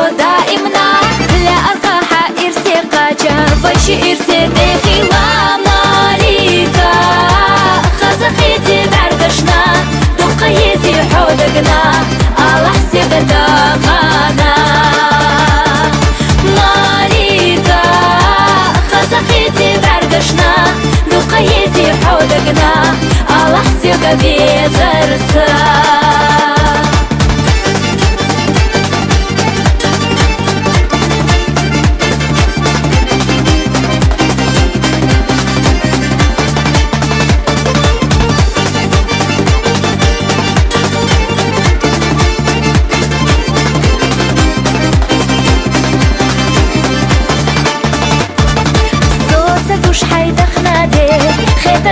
دائمنا لا أرقاح إرسي قاجا وشي إرسي ديخي وماليكا خزقيتي بعرقشنا دقيتي حودقنا الله حسيب داغانا ماليكا خزقيتي بعرقشنا دقيتي حودقنا الله حسيب بيزرسا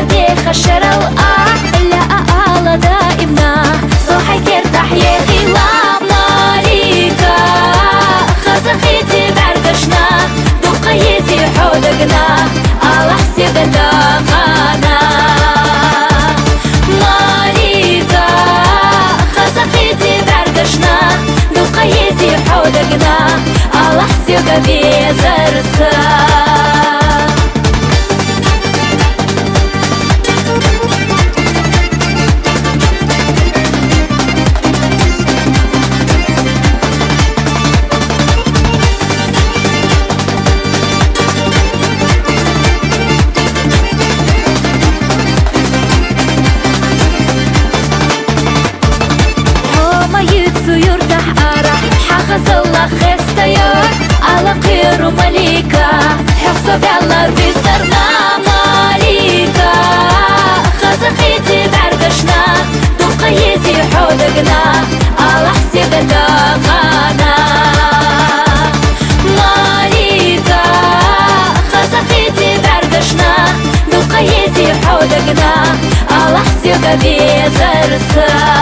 دي خشرة لا أعلى دائمنا صوحي كرتاح يخي وماليكا خزقيتي بعرقشنا دقيتي حودقنا على حسيب داغانا ماليكا خزقيتي بعرقشنا دقيتي حودقنا على حسيب بيزرسا الله خستيار على قير مليكا حفظ الله في سرنا ماليكا خزقيتي بعرقشنا دقيتي حودقنا على حسيب داغانا ماليكا خزقيتي بعرقشنا دقيتي حودقنا على حسيب بيزرسا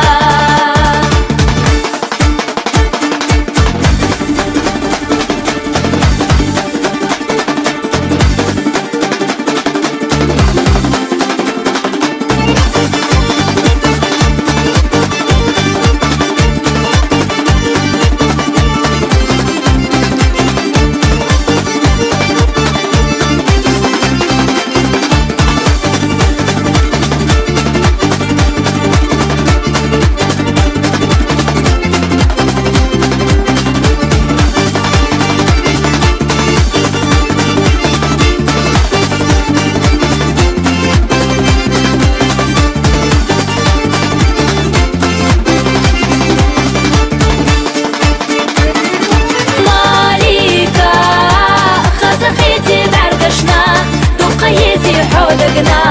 حودقنا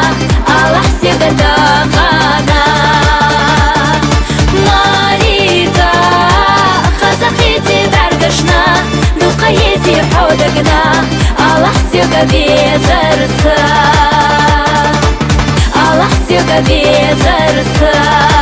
على حسيب داغانا ماليكا خزقيتي بعرقشنا دقيتي حودقنا على حسيب بيزرسا على حسيب بيزرسا